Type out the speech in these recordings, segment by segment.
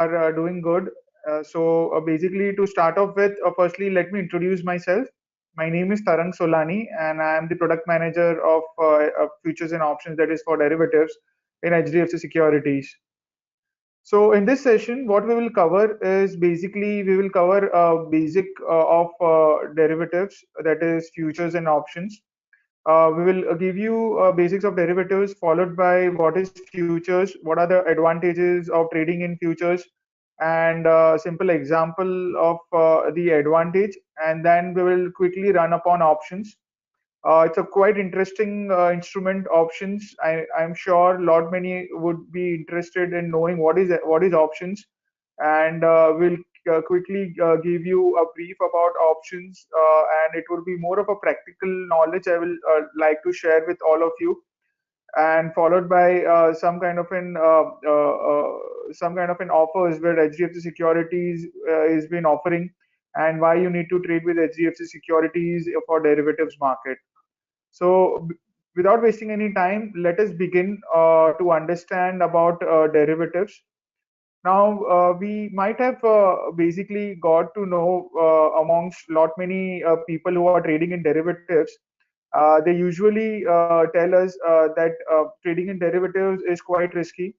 are doing good. Basically, to start off with, firstly, let me introduce myself. My name is Tarang Solani, and I am the product manager of futures and options, that is for derivatives in HDFC Securities. So in this session, what we will cover is basically we will cover basic of derivatives, that is futures and options. We will give you basics of derivatives, followed by what is futures, what are the advantages of trading in futures, and simple example of the advantage, and then we will quickly run upon options. It's a quite interesting instrument, options. I'm sure a lot many would be interested in knowing what is options, and we'll quickly give you a brief about options, and it will be more of a practical knowledge I will like to share with all of you, and followed by some kind of an offers where HDFC Securities is been offering, and why you need to trade with HDFC Securities for derivatives market. So, without wasting any time, let us begin to understand about derivatives. Now, we might have basically got to know amongst lot many people who are trading in derivatives. They usually tell us that trading in derivatives is quite risky,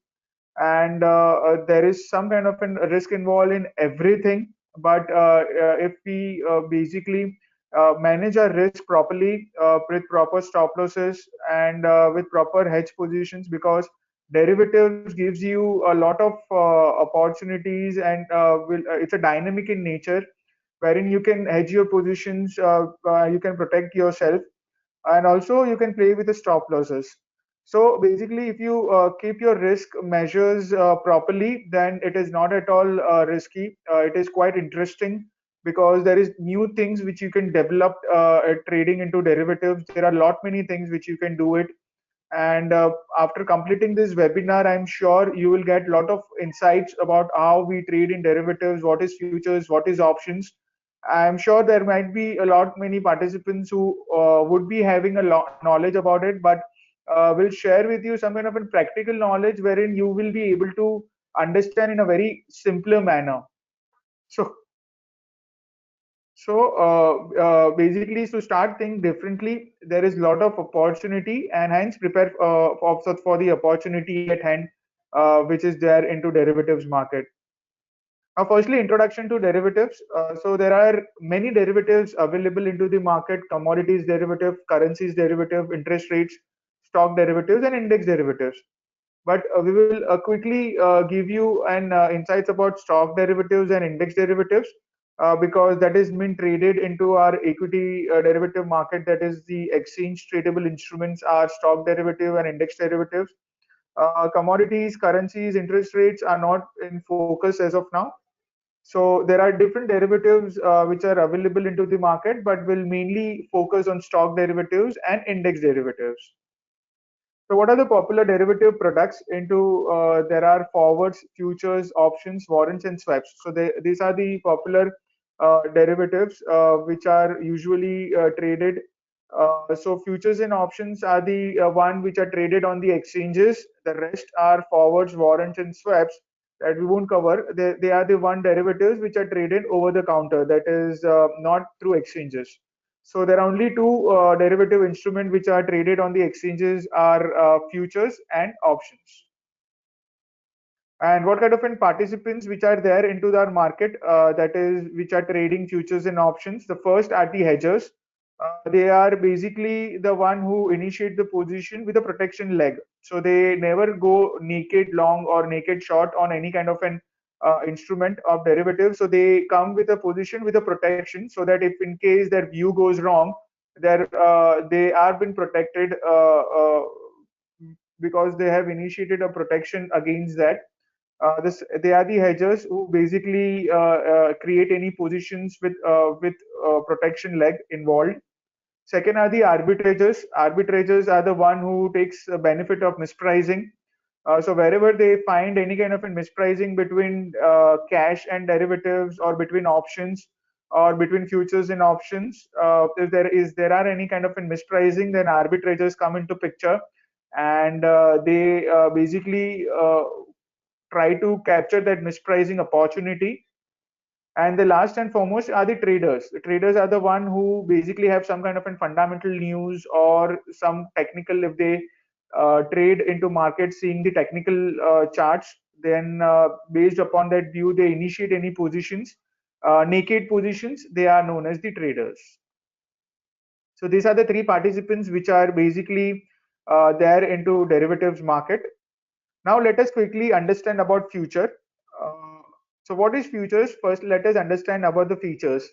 and there is some kind of a risk involved in everything. But if we basically manage our risk properly with proper stop losses and with proper hedge positions, because derivatives gives you a lot of opportunities, and it's a dynamic in nature, wherein you can hedge your positions, you can protect yourself, and also you can play with the stop losses. So basically, if you keep your risk measures properly, then it is not at all risky. It is quite interesting, because there is new things which you can develop at trading into derivatives. There are a lot many things which you can do it. And after completing this webinar, I'm sure you will get a lot of insights about how we trade in derivatives, what is futures, what is options. I'm sure there might be a lot many participants who would be having a lot knowledge about it, but will share with you some kind of a practical knowledge wherein you will be able to understand in a very simpler manner. So, basically, to start think differently, there is a lot of opportunity, and hence prepare for the opportunity at hand, which is there into derivatives market. Firstly, introduction to derivatives. So there are many derivatives available into the market: commodities derivative, currencies derivative, interest rates, stock derivatives, and index derivatives. But we will quickly give you an insights about stock derivatives and index derivatives, because that is been traded into our equity derivative market. That is the exchange tradable instruments are stock derivative and index derivatives. Commodities, currencies, interest rates are not in focus as of now. So there are different derivatives which are available into the market, but will mainly focus on stock derivatives and index derivatives. So what are the popular derivative products into there are forwards, futures, options, warrants, and swaps. So these are the popular derivatives which are usually traded. So futures and options are the one which are traded on the exchanges. The rest are forwards, warrants, and swaps that we won't cover. They are the one derivatives which are traded over the counter, that is not through exchanges. So there are only two derivative instruments which are traded on the exchanges are futures and options. And what kind of participants which are there into the market, that is which are trading futures and options? The first are the hedgers. They are basically the one who initiate the position with a protection leg. So they never go naked long or naked short on any kind of an instrument of derivative. So they come with a position with a protection, so that if in case their view goes wrong, they are been protected, because they have initiated a protection against that. They are the hedgers who basically create any positions with protection leg involved. Second are the arbitrators. Arbitrators are the one who takes the benefit of mispricing. So wherever they find any kind of a mispricing between cash and derivatives, or between options, or between futures and options, if there are any kind of a mispricing, then arbitrators come into picture, and they basically try to capture that mispricing opportunity. And the last and foremost are the traders. The traders are the one who basically have some kind of a fundamental news or some technical, if they trade into market seeing the technical charts, then based upon that view, they initiate any positions, naked positions, they are known as the traders. So these are the three participants which are basically there into derivatives market. Now let us quickly understand about future. So what is futures? First, let us understand about the features.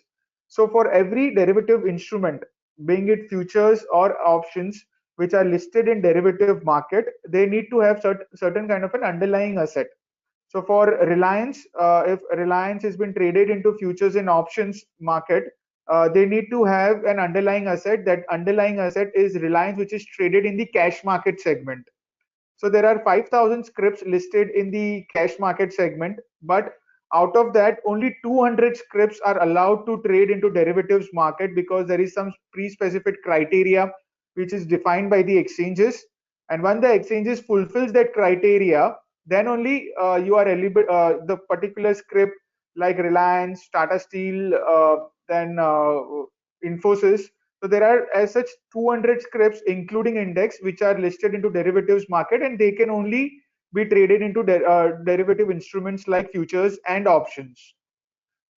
So for every derivative instrument, being it futures or options, which are listed in derivative market, they need to have certain kind of an underlying asset. So for Reliance, if Reliance has been traded into futures and options market, they need to have an underlying asset. That underlying asset is Reliance, which is traded in the cash market segment. So there are 5,000 scripts listed in the cash market segment, but out of that, only 200 scripts are allowed to trade into derivatives market because there is some pre-specified criteria which is defined by the exchanges. And when the exchanges fulfills that criteria, then only you are eligible. The particular script like Reliance, Tata Steel, then Infosys, so there are as such 200 scripts, including index, which are listed into derivatives market, and they can only be traded into derivative instruments like futures and options.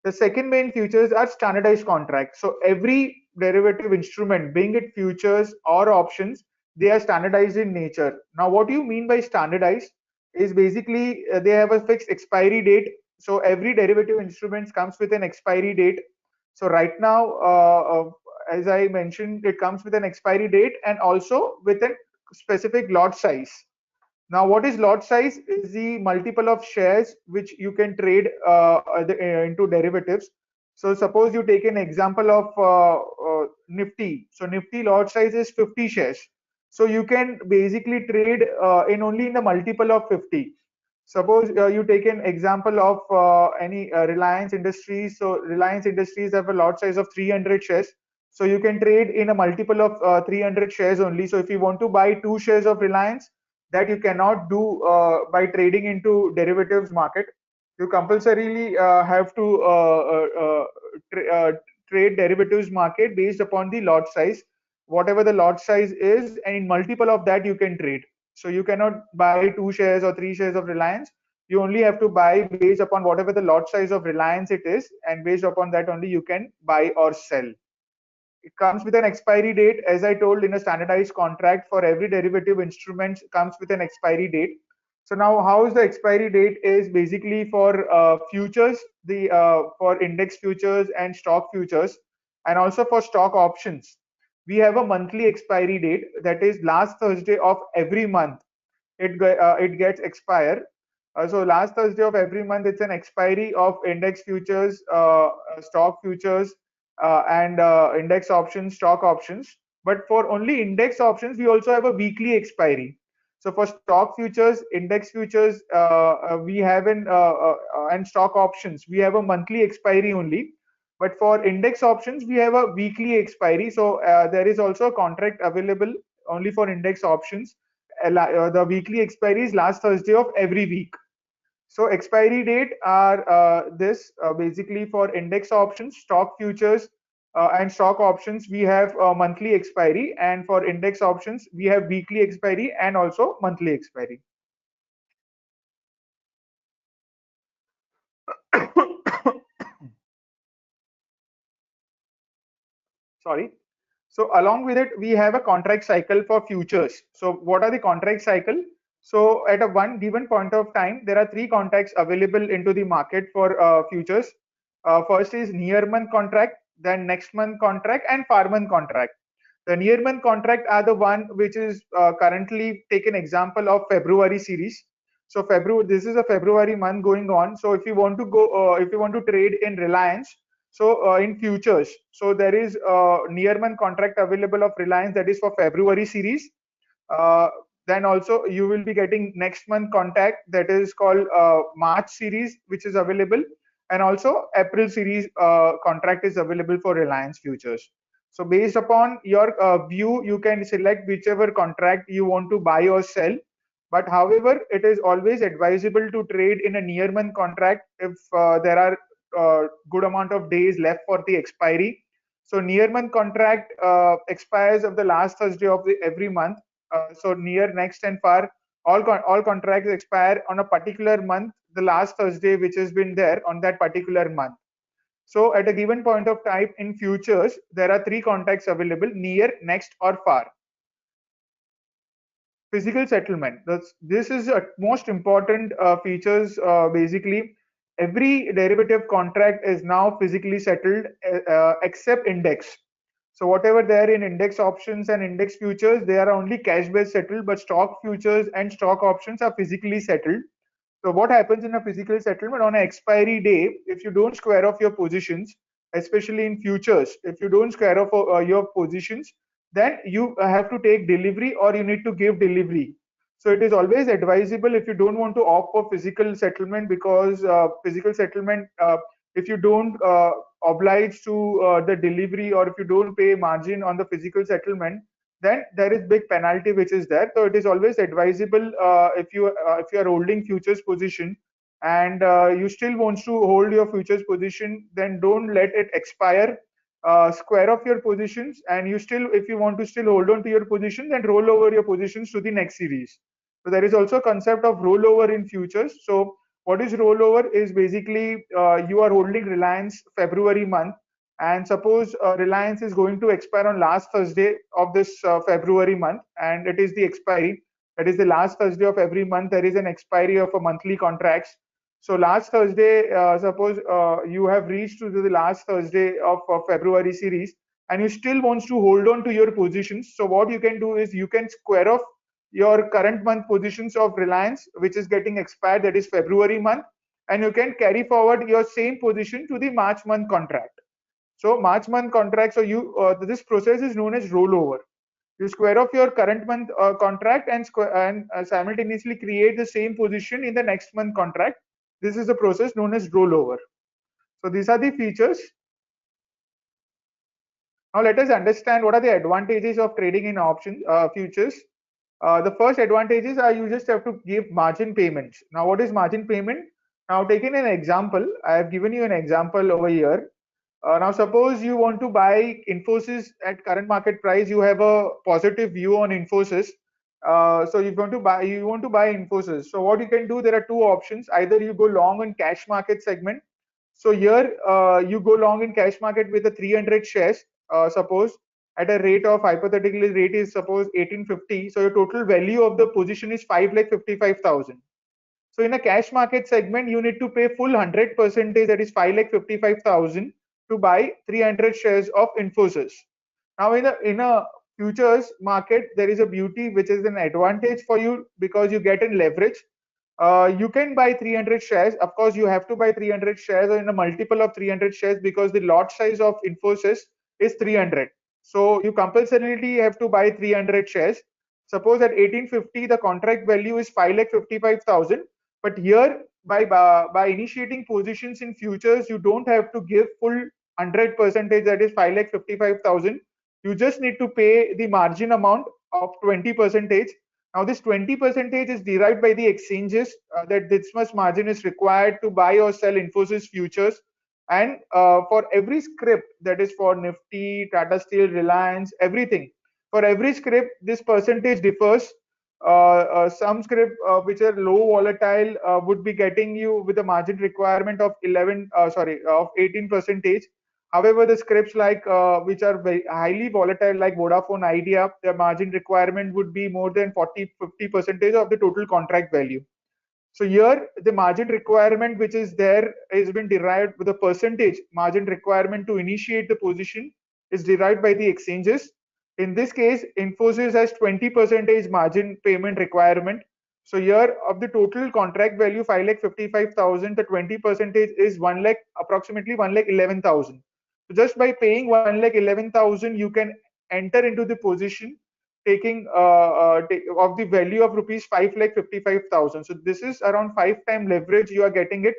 The second main features are standardized contracts. So every derivative instrument, being it futures or options, they are standardized in nature. Now, what do you mean by standardized? Is basically they have a fixed expiry date. So every derivative instrument comes with an expiry date. So right now, as I mentioned, it comes with an expiry date and also with a specific lot size. Now, what is lot size? Is the multiple of shares which you can trade into derivatives. So suppose you take an example of Nifty. So Nifty lot size is 50 shares. So you can basically trade in only in the multiple of 50. Suppose you take an example of any Reliance Industries. So Reliance Industries have a lot size of 300 shares. So you can trade in a multiple of 300 shares only. So if you want to buy 2 shares of Reliance, that you cannot do by trading into derivatives market. You compulsorily have to trade derivatives market based upon the lot size, whatever the lot size is, and in multiple of that you can trade. So you cannot buy 2 shares or 3 shares of Reliance. You only have to buy based upon whatever the lot size of Reliance it is, and based upon that only you can buy or sell. It comes with an expiry date, as I told, in a standardized contract for every derivative instrument comes with an expiry date. So now, how is the expiry date? Is basically for futures, the for index futures and stock futures, and also for stock options. We have a monthly expiry date, that is last Thursday of every month. It gets expire. So last Thursday of every month, it's an expiry of index futures, stock futures, and index options, stock options. But for only index options, we also have a weekly expiry. So for stock futures, index futures, we have and stock options, we have a monthly expiry only. But for index options, we have a weekly expiry. So there is also a contract available only for index options. The weekly expiry is last Thursday of every week. So expiry date are this basically for index options, stock futures, and stock options. We have monthly expiry, and for index options we have weekly expiry and also monthly expiry. Sorry. So along with it, we have a contract cycle for futures. So what are the contract cycle? So at a one given point of time, there are 3 contracts available into the market for futures. First is near month contract, then next month contract, and far month contract. The near month contract are the one which is currently taken example of February series. So February, this is a February month going on. So if you want to go, if you want to trade in Reliance, so in futures, so there is a near month contract available of Reliance, that is for February series. Then also you will be getting next month contract, that is called March series, which is available, and also April series contract is available for Reliance futures. So based upon your view, you can select whichever contract you want to buy or sell. But however, it is always advisable to trade in a near month contract if there are good amount of days left for the expiry. So near month contract expires of the last Thursday of every month. So near, next, and far, all contracts expire on a particular month, the last Thursday which has been there on that particular month. So at a given point of time in futures, there are three contracts available: near, next, or far. Physical settlement. This is a most important features. Basically, every derivative contract is now physically settled except index. So whatever there in index options and index futures, they are only cash based settled, but stock futures and stock options are physically settled. So what happens in a physical settlement on an expiry day, if you don't square off your positions, especially in futures, if you don't square off your positions, then you have to take delivery or you need to give delivery. So it is always advisable if you don't want to opt for physical settlement, because physical settlement, if you don't oblige to the delivery, or if you don't pay margin on the physical settlement, then there is big penalty which is there. So it is always advisable if you are holding futures position and you still want to hold your futures position, then don't let it expire. Square off your positions, and you still, if you want to still hold on to your position, then roll over your positions to the next series. So there is also a concept of rollover in futures. So what is rollover is basically you are holding Reliance February month, and suppose Reliance is going to expire on last Thursday of this February month, and it is the expiry. That is the last Thursday of every month. There is an expiry of a monthly contracts. So last Thursday, suppose you have reached to the last Thursday of February series, and you still wants to hold on to your positions. So what you can do is you can square off your current month positions of Reliance, which is getting expired, that is February month, and you can carry forward your same position to the March month contract. So March month contract, so you this process is known as rollover. You square off your current month contract and simultaneously create the same position in the next month contract. This is the process known as rollover. So these are the features. Now let us understand what are the advantages of trading in options futures. The first advantages are you just have to give margin payments. Now what is margin payment? Now taking an example, I have given you an example over here. Now suppose you want to buy Infosys at current market price. You have a positive view on Infosys. So you want to buy Infosys. So what you can do, there are two options. Either you go long in cash market segment. So here you go long in cash market with the 300 shares. Suppose at a rate of, hypothetically rate is suppose 1850. So your total value of the position is 5,55,000. So in a cash market segment, you need to pay full 100%, that is 5,55,000, to buy 300 shares of Infosys. Now in a futures market, there is a beauty which is an advantage for you because you get in leverage. You can buy 300 shares. Of course, you have to buy 300 shares or in a multiple of 300 shares because the lot size of Infosys is 300. So you compulsorily have to buy 300 shares. Suppose at 1850, the contract value is 5,55,000. But here, by initiating positions in futures, you don't have to give full 100%, that is 5,55,000. You just need to pay the margin amount of 20%. Now this 20% is derived by the exchanges that this much margin is required to buy or sell Infosys futures. And for every script, that is for Nifty, Tata Steel, Reliance, everything, for every script, this percentage differs. Some script which are low volatile would be getting you with a margin requirement of 18%. However, the scripts like which are very highly volatile, like Vodafone Idea, their margin requirement would be more than 40-50% of the total contract value. So here the margin requirement which is there has been derived with a percentage margin requirement to initiate the position is derived by the exchanges. In this case, Infosys has 20% margin payment requirement. So here of the total contract value 5,55,000, the 20% is 1 lakh, approximately 1,11,000. So just by paying 1,11,000, you can enter into the position taking of the value of rupees 5,55,000. So this is around 5 times leverage you are getting it.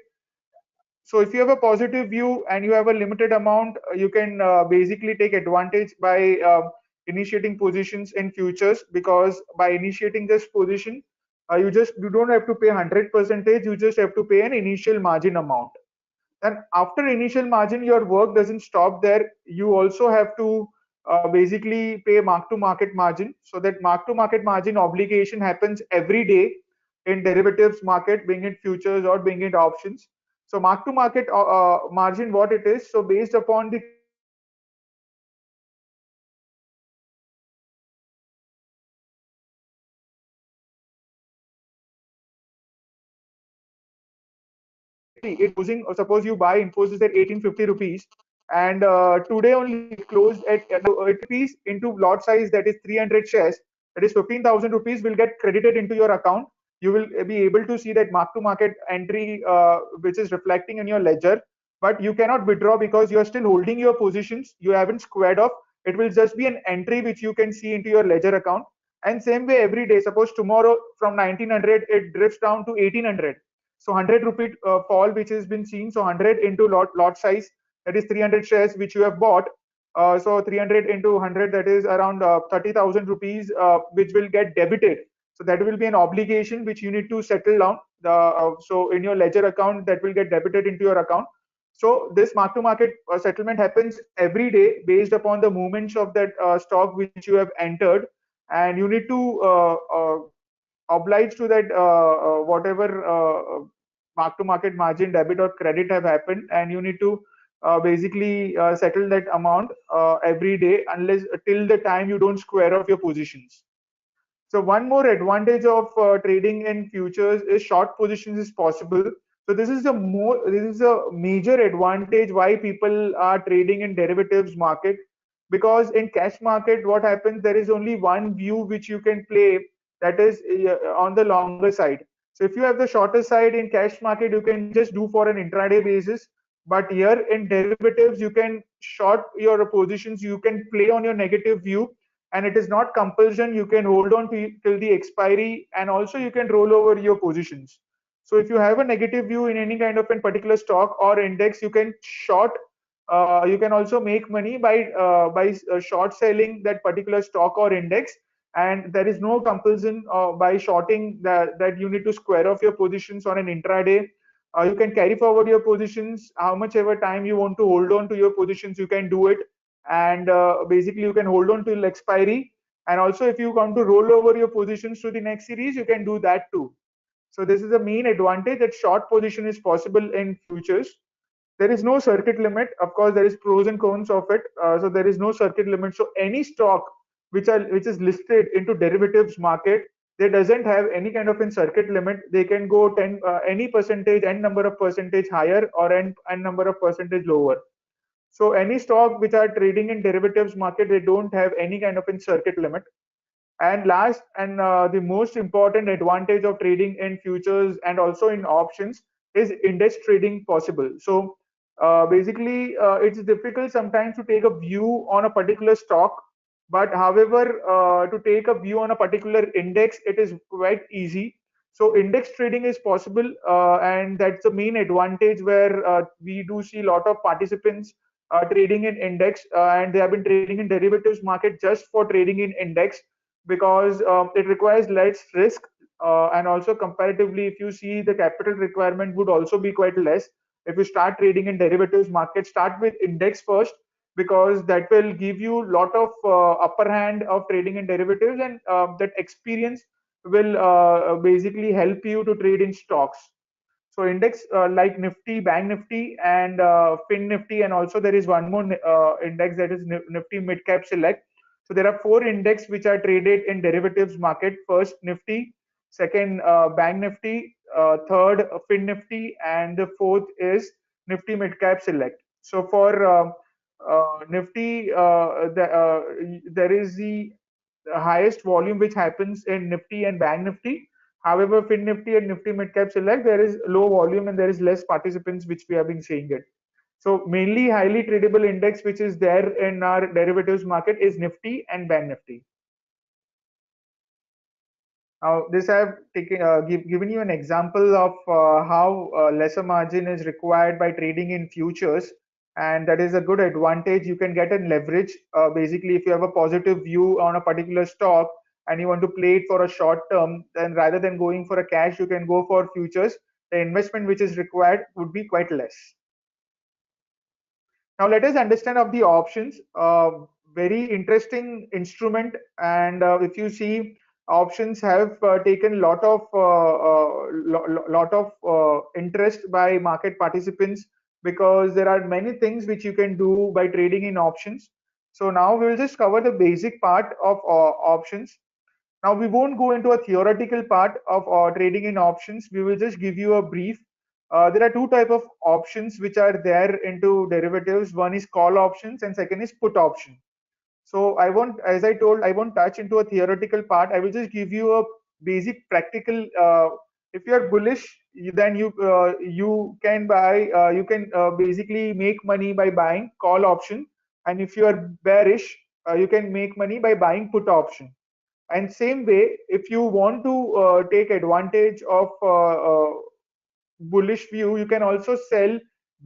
So if you have a positive view and you have a limited amount, you can basically take advantage by initiating positions in futures, because by initiating this position, you don't have to pay 100%. You just have to pay an initial margin amount. And after initial margin, your work doesn't stop there. You also have to basically pay mark to market margin. So that mark to market margin obligation happens every day in derivatives market, being it futures or being it options. So mark to market margin, what it is, so based upon the current it closing, or suppose you buy Infosys at 1850 rupees, and today only it closed at rupees into lot size, that is 300 shares, that is 15,000 rupees will get credited into your account. You will be able to see that mark to market entry which is reflecting in your ledger, but you cannot withdraw because you are still holding your positions, you haven't squared off. It will just be an entry which you can see into your ledger account. And same way every day, suppose tomorrow from 1900 it drifts down to 1800, so 100 rupee fall which has been seen, so 100 into lot size, that is 300 shares which you have bought. So 300 into 100, that is around 30,000 rupees which will get debited. So that will be an obligation which you need to settle down. So in your ledger account, that will get debited into your account. So this mark to market settlement happens every day based upon the movements of that stock which you have entered, and you need to obliged to that whatever mark to market margin debit or credit have happened, and you need to basically settle that amount every day, unless till the time you don't square off your positions. So one more advantage of trading in futures is short positions is possible. So this is a major advantage why people are trading in derivatives market, because in cash market what happens, there is only one view which you can play, that is on the longer side. So if you have the shorter side in cash market, you can just do for an intraday basis. But here in derivatives, you can short your positions, you can play on your negative view, and it is not compulsion. You can hold on to till the expiry, and also you can roll over your positions. So if you have a negative view in any kind of a particular stock or index, you can short. You can also make money by short selling that particular stock or index, and there is no compulsion by shorting that you need to square off your positions on an intraday. You can carry forward your positions how much ever time you want to hold on to your positions, you can do it. And basically you can hold on till expiry, and also if you want to roll over your positions to the next series, you can do that too. So this is the main advantage, that short position is possible in futures. There is no circuit limit. Of course, there is pros and cons of it. So there is no circuit limit. So any stock which is listed into derivatives market, they doesn't have any kind of in circuit limit. They can go 10 any percentage, n number of percentage higher, or n number of percentage lower. So any stock which are trading in derivatives market, they don't have any kind of in circuit limit. And last and the most important advantage of trading in futures and also in options is index trading possible. So basically, it's difficult sometimes to take a view on a particular stock, but however, to take a view on a particular index, it is quite easy. So index trading is possible, and that's the main advantage where we do see a lot of participants trading in index, and they have been trading in derivatives market just for trading in index, because it requires less risk, and also comparatively, if you see, the capital requirement would also be quite less. If you start trading in derivatives market, start with index first, because that will give you a lot of upper hand of trading in derivatives, and that experience will basically help you to trade in stocks. So index like Nifty, Bank Nifty, and Fin Nifty, and also there is one more index, that is Nifty Mid Cap Select. So there are four index which are traded in derivatives market. First Nifty, second Bank Nifty, third Fin Nifty, and the fourth is Nifty Mid Cap Select. So for Nifty, there is the highest volume which happens in Nifty and Bank Nifty. However, Fin Nifty and Nifty Midcap Select, there is low volume and there is less participants, which we have been seeing it. So mainly highly tradable index which is there in our derivatives market is Nifty and Bank Nifty. Now, this I have given you an example of how lesser margin is required by trading in futures, and that is a good advantage. You can get a leverage. Basically, if you have a positive view on a particular stock, and you want to play it for a short term, then rather than going for a cash, you can go for futures. The investment which is required would be quite less. Now let us understand of the options. Very interesting instrument, and if you see, options have taken lot of interest by market participants, because there are many things which you can do by trading in options. So now we will just cover the basic part of options. Now we won't go into a theoretical part of trading in options. We will just give you a brief. There are two type of options which are there into derivatives. One is call options and second is put option. So I won't, as I told, I won't touch into a theoretical part. I will just give you a basic practical. If you are bullish, then you can buy. You can basically make money by buying call option, and if you are bearish, you can make money by buying put option. And same way, if you want to take advantage of bullish view, you can also sell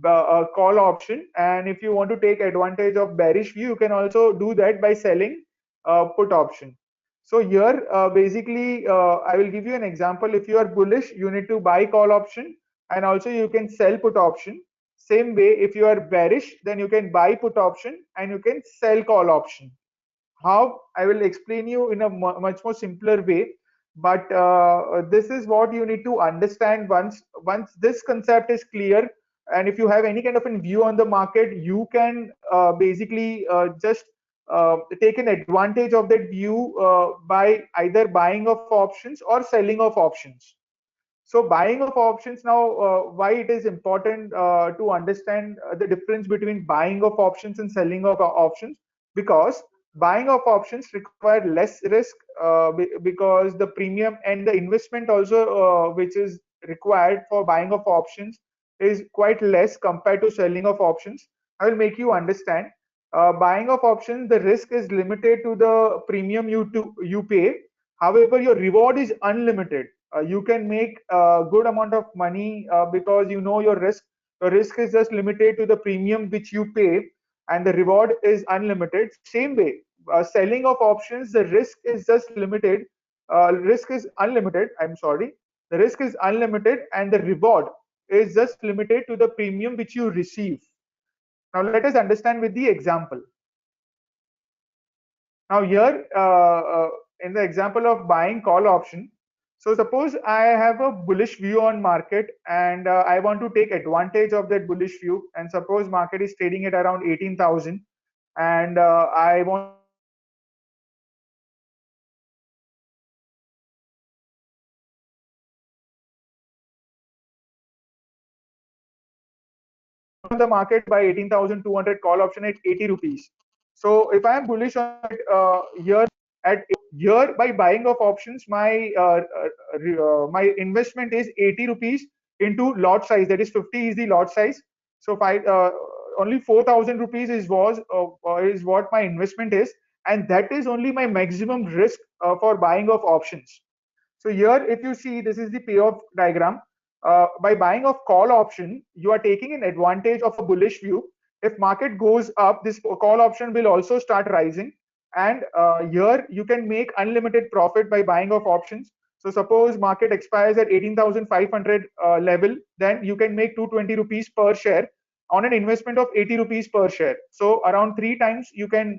the call option. And if you want to take advantage of bearish view, you can also do that by selling put option. So here, basically, I will give you an example. If you are bullish, you need to buy call option, and also you can sell put option. Same way, if you are bearish, then you can buy put option and you can sell call option. How? I will explain you in a much more simpler way, but this is what you need to understand. Once this concept is clear, and if you have any kind of a view on the market, you can basically just take an advantage of that view by either buying of options or selling of options. So buying of options now, why it is important to understand the difference between buying of options and selling of options? Because buying of options require less risk, because the premium and the investment also which is required for buying of options is quite less compared to selling of options. I will make you understand. Buying of options, the risk is limited to the premium you pay. However, your reward is unlimited. You can make a good amount of money because you know your risk. The risk is just limited to the premium which you pay, and the reward is unlimited. Same way, selling of options, the risk is just limited. Risk is unlimited. I'm sorry. The risk is unlimited, and the reward is just limited to the premium which you receive. Now let us understand with the example. Now here, in the example of buying call option, so suppose I have a bullish view on market, and I want to take advantage of that bullish view. And suppose market is trading at around 18,000, and I want the market by 18,200 call option. So if I am bullish, then I can take advantage of that I want the market by 18,200 call option at 80 rupees. So if I am bullish on it here by buying of options, my investment is 80 rupees into lot size. That is 50 is the lot size. So only 4,000 rupees is what my investment is, and that is only my maximum risk for buying of options. So here, if you see, this is the payoff diagram. By buying of call option, you are taking an advantage of a bullish view. If market goes up, this call option will also start rising. And here you can make unlimited profit by buying of options. So suppose market expires at 18,500 level, then you can make 220 rupees per share on an investment of 80 rupees per share. So around 3 times you can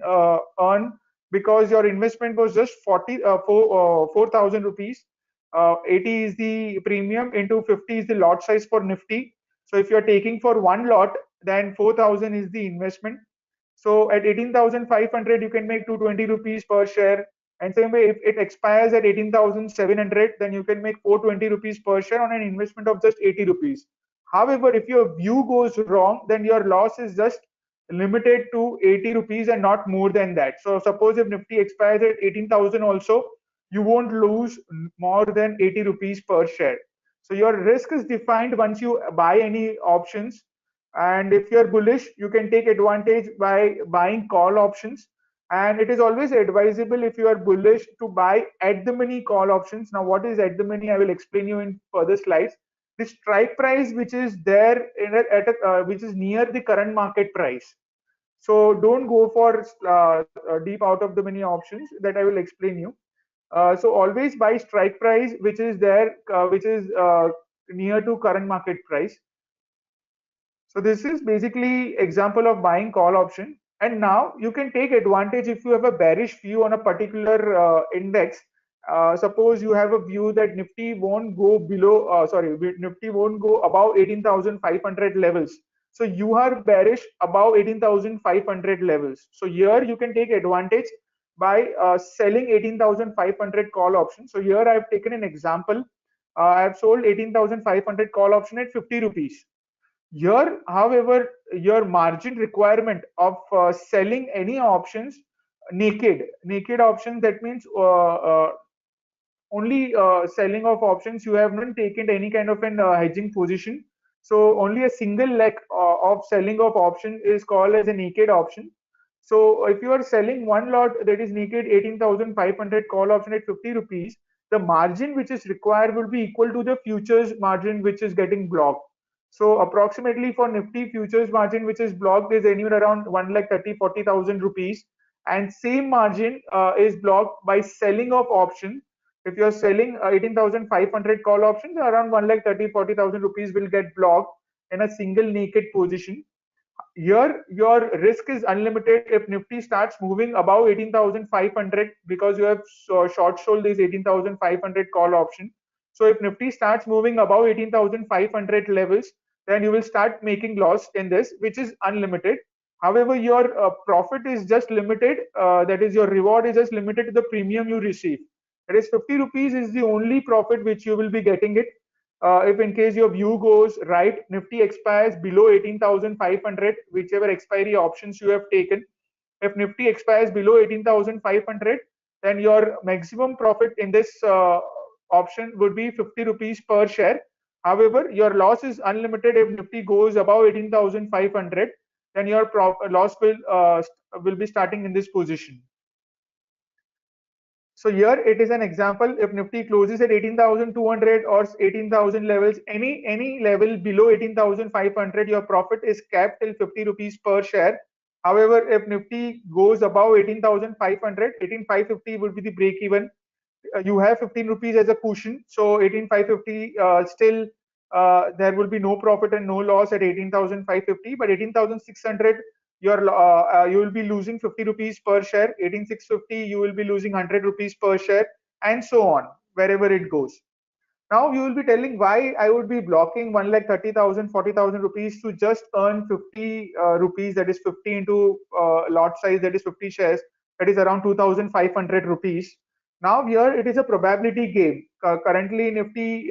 earn, because your investment was just 4,000 rupees. 80 is the premium into 50 is the lot size for Nifty. So if you're taking for one lot, then 4,000 is the investment. So at 18,500, you can make 220 rupees per share. And same way, if it expires at 18,700, then you can make 420 rupees per share on an investment of just 80 rupees. However, if your view goes wrong, then your loss is just limited to 80 rupees and not more than that. So suppose if Nifty expires at 18,000 also, you won't lose more than 80 rupees per share. So your risk is defined once you buy any options. And if you're bullish, you can take advantage by buying call options. And it is always advisable, if you are bullish, to buy at the money call options. Now, what is at the money? I will explain you in further slides. The strike price which is there which is near the current market price. So don't go for deep out of the money options, that I will explain you. So always buy strike price, which is there, which is near to current market price. So this is basically example of buying call option. And now you can take advantage if you have a bearish view on a particular index. Suppose you have a view that Nifty won't go below, Nifty won't go above 18,500 levels. So you are bearish above 18,500 levels. So here you can take advantage by selling 18,500 call option. So here I have taken an example. I have sold 18,500 call option at 50 rupees. Here, however, your margin requirement of selling any options naked options, that means only selling of options, you have not taken any kind of an hedging position. So only a single leg of selling of option is called as a naked option. So if you are selling one lot that is naked 18,500 call option at 50 rupees, the margin which is required will be equal to the futures margin which is getting blocked. So approximately for Nifty futures margin which is blocked is anywhere around 1,30,000-40,000 rupees, and same margin is blocked by selling of option. If you're selling 18,500 call options, around 1,30,000-40,000 rupees will get blocked in a single naked position. Here your risk is unlimited if Nifty starts moving above 18,500, because you have short sold this 18,500 call option. So if Nifty starts moving above 18,500 levels, then you will start making loss in this, which is unlimited. However, your profit is just limited, that is your reward is just limited to the premium you receive. That is 50 rupees is the only profit which you will be getting it. If in case your view goes right, Nifty expires below 18,500, whichever expiry options you have taken. If Nifty expires below 18,500, then your maximum profit in this option would be 50 rupees per share. However, your loss is unlimited if Nifty goes above 18,500, then your loss will be starting in this position. So here it is an example. If Nifty closes at 18,200 or 18,000 levels, any level below 18,500, your profit is capped till 50 rupees per share. However, if Nifty goes above 18,500, 18,550 would be the break even. You have 15 rupees as a cushion. So 18,550 still there will be no profit and no loss at 18,550, but 18,600 you will be losing 50 rupees per share. 18,650 you will be losing 100 rupees per share, and so on wherever it goes. Now you will be telling why I would be blocking 1,30,000, 40,000 rupees to just earn 50 rupees, that is 50 into lot size, that is 50 shares, that is around 2,500 rupees. Now here it is a probability game. Currently Nifty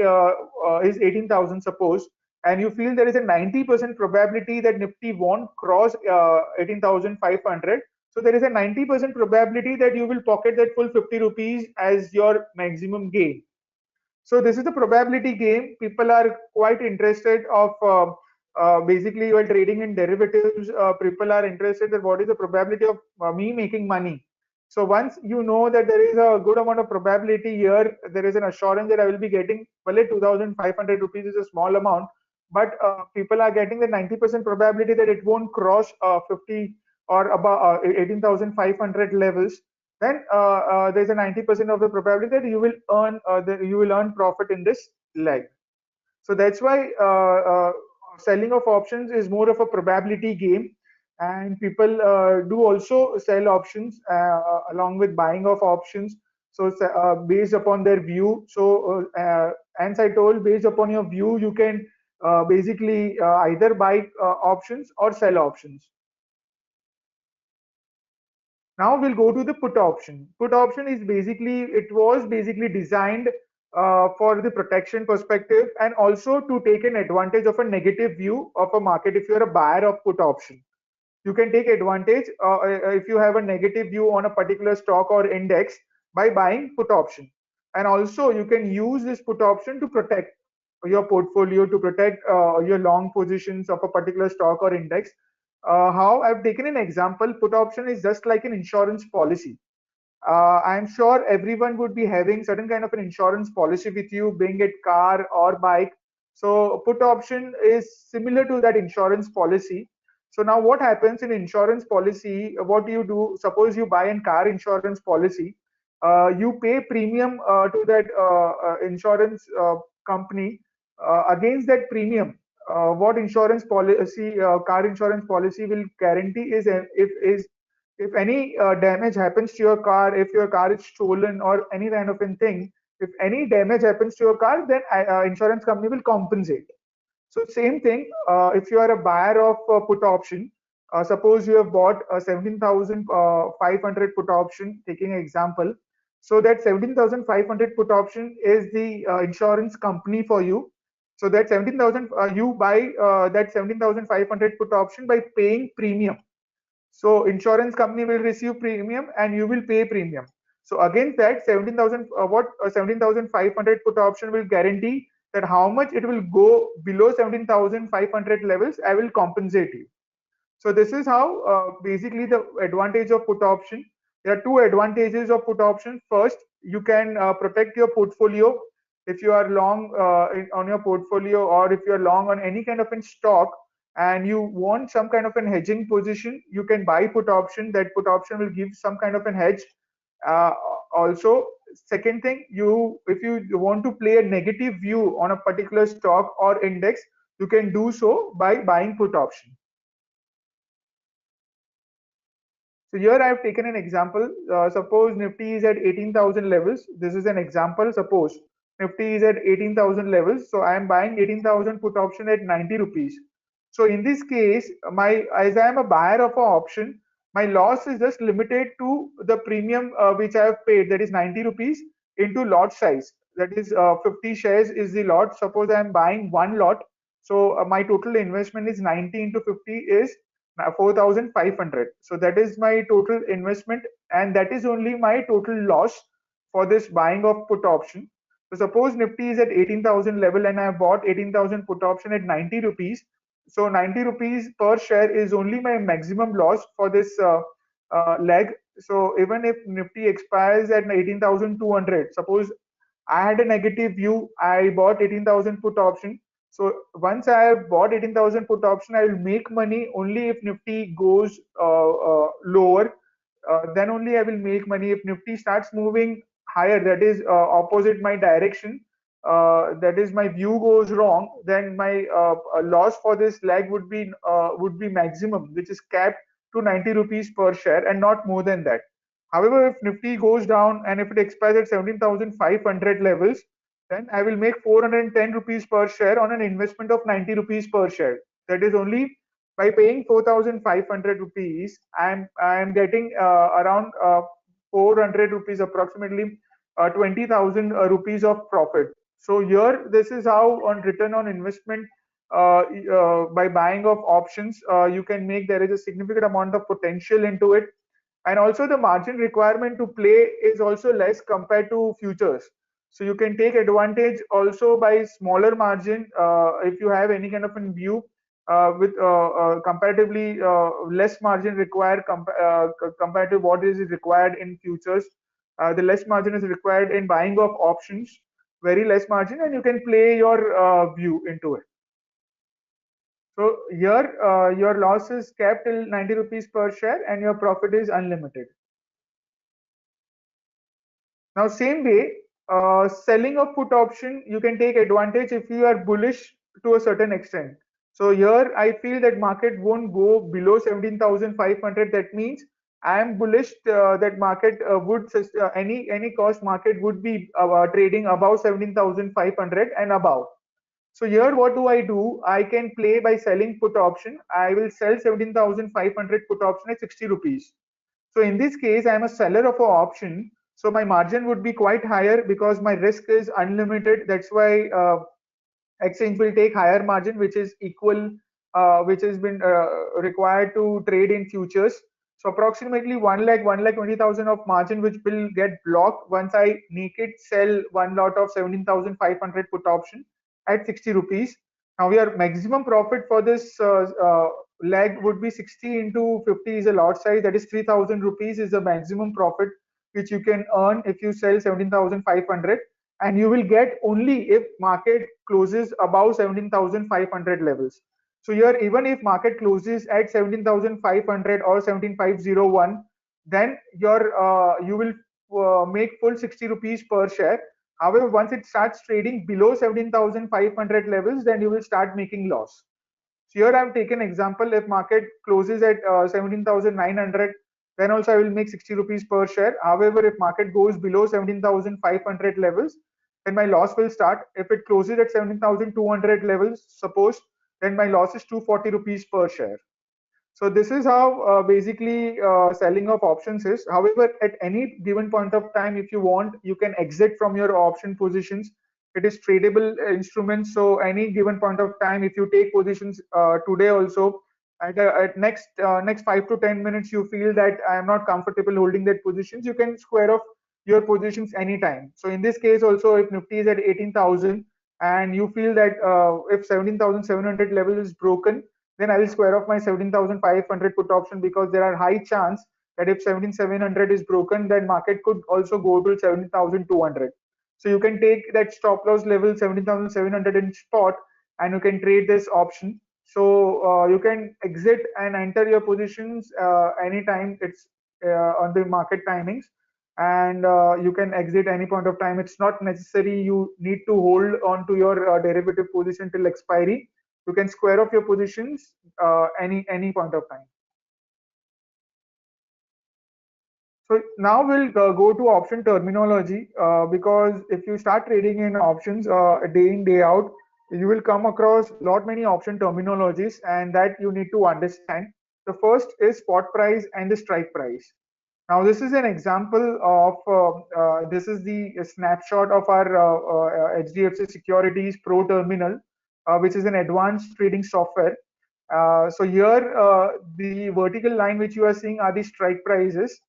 is 18,000 suppose, and you feel there is a 90% probability that Nifty won't cross 18,500. So there is a 90% probability that you will pocket that full 50 rupees as your maximum gain. So this is the probability game. People are quite interested of basically while trading in derivatives, people are interested in what is the probability of me making money. So once you know that there is a good amount of probability here, there is an assurance that I will be getting, well, 2,500 rupees is a small amount, but people are getting the 90% probability that it won't cross 50 or above 18,500 levels. Then there's a 90% of the probability that you will earn profit in this leg. So that's why selling of options is more of a probability game, and people do also sell options along with buying of options. So based upon their view. So as I told, based upon your view, you can basically either buy options or sell options. Now we'll go to the put option. Put option is basically, it was basically designed for the protection perspective, and also to take an advantage of a negative view of a market. If you're a buyer of put option, you can take advantage if you have a negative view on a particular stock or index by buying put option. And also you can use this put option to protect your portfolio, to protect your long positions of a particular stock or index. How I've taken an example, put option is just like an insurance policy. I'm sure everyone would be having certain kind of an insurance policy with you, being it car or bike. So put option is similar to that insurance policy. So now what happens in insurance policy, what do you do? Suppose you buy a car insurance policy, you pay premium to that insurance company. Against that premium, what insurance policy, car insurance policy will guarantee is if any damage happens to your car, if your car is stolen or any kind of a thing, if any damage happens to your car, then insurance company will compensate. So same thing, if you are a buyer of put option, suppose you have bought a 17,500 put option, taking an example. So that 17,500 put option is the insurance company for you. So that 17,000, you buy that 17,500 put option by paying premium. So insurance company will receive premium and you will pay premium. So against that 17,000, what 17,500 put option will guarantee that how much it will go below 17,500 levels, I will compensate you. So this is how basically the advantage of put option. There are two advantages of put option. First, you can protect your portfolio. If you are long on your portfolio, or if you are long on any kind of in stock and you want some kind of an hedging position, you can buy put option. That put option will give some kind of an hedge. Uh, Also, second thing, you if you want to play a negative view on a particular stock or index, you can do so by buying put option. So here I have taken an example. Suppose Nifty is at 18,000 levels. This is an example. Suppose Nifty is at 18,000 levels. So I am buying 18,000 put option at 90 rupees. So in this case, as I am a buyer of an option, my loss is just limited to the premium which I have paid, that is 90 rupees, into lot size. That is 50 shares is the lot. Suppose I am buying one lot. So my total investment is 90 into 50 is 4,500. So that is my total investment, and that is only my total loss for this buying of put option. So suppose Nifty is at 18,000 level and I have bought 18,000 put option at 90 rupees. So 90 rupees per share is only my maximum loss for this leg. So even if Nifty expires at 18,200, suppose I had a negative view, I bought 18,000 put option. So once I have bought 18,000 put option, I will make money only if Nifty goes lower. Then only I will make money. If Nifty starts moving higher, that is opposite my direction, that is my view goes wrong, then my loss for this leg would be maximum, which is capped to 90 rupees per share and not more than that. However, if Nifty goes down and if it expires at 17,500 levels, then I will make 410 rupees per share on an investment of 90 rupees per share. That is only by paying 4,500 rupees, I am getting around 400 rupees, approximately 20,000 rupees of profit. So here, this is how on return on investment by buying of options, you can make, there is a significant amount of potential into it. And also the margin requirement to play is also less compared to futures. So you can take advantage also by smaller margin if you have any kind of a view with comparatively less margin required compared to what is required in futures. The less margin is required in buying of options, very less margin, and you can play your view into it. So here your loss is capped till 90 rupees per share and your profit is unlimited. Now, same way, selling of put option, you can take advantage if you are bullish to a certain extent. So here I feel that market won't go below 17,500. That means I am bullish that market would any cost market would be trading above 17,500 and above. So here what do? I can play by selling put option. I will sell 17,500 put option at 60 rupees. So in this case, I am a seller of an option. So my margin would be quite higher because my risk is unlimited. That's why exchange will take higher margin, which is equal, which has been required to trade in futures. So approximately 1,20,000 of margin, which will get blocked once I naked sell one lot of 17,500 put option at 60 rupees. Now your maximum profit for this leg would be 60 into 50 is a lot size. That is 3,000 rupees is the maximum profit which you can earn if you sell 17,500, and you will get only if market closes above 17,500 levels. So here, even if market closes at 17,500 or 17,501, then you will make full 60 rupees per share. However, once it starts trading below 17,500 levels, then you will start making loss. So here I've taken example, if market closes at 17,900, then also I will make 60 rupees per share. However, if market goes below 17,500 levels, then my loss will start. If it closes at 17,200 levels, suppose, then my loss is 240 rupees per share. So this is how basically selling of options is. However, at any given point of time, if you want, you can exit from your option positions. It is tradable instruments. So any given point of time, if you take positions today also, at next 5 to 10 minutes, you feel that I am not comfortable holding that positions, you can square off your positions anytime. So in this case also, if Nifty is at 18,000 and you feel that if 17,700 level is broken, then I will square off my 17,500 put option, because there are high chance that if 17,700 is broken, then market could also go to 17,200. So you can take that stop loss level 17,700 in spot, and you can trade this option. So you can exit and enter your positions anytime. It's on the market timings, and you can exit any point of time. It's not necessary you need to hold on to your derivative position till expiry. You can square off your positions any point of time. So now we'll go to option terminology, because if you start trading in options day in day out, you will come across lot many option terminologies, and that you need to understand. The first is spot price and the strike price. Now this is an example of this is the snapshot of our HDFC Securities Pro Terminal, which is an advanced trading software. So here the vertical line which you are seeing are the strike prices,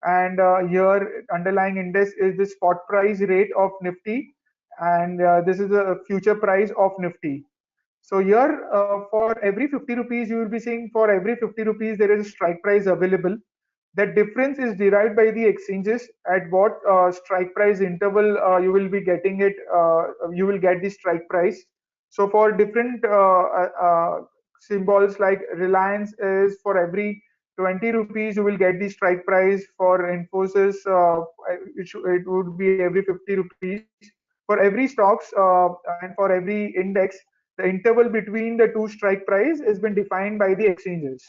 and here underlying index is the spot price rate of Nifty, and this is the future price of Nifty. So here for every 50 rupees, you will be seeing for every 50 rupees there is a strike price available. That difference is derived by the exchanges at what strike price interval you will be getting it. You will get the strike price. So for different symbols, like Reliance is for every 20 rupees you will get the strike price. For Infosys, it would be every 50 rupees. For every stocks and for every index, the interval between the two strike price has been defined by the exchanges.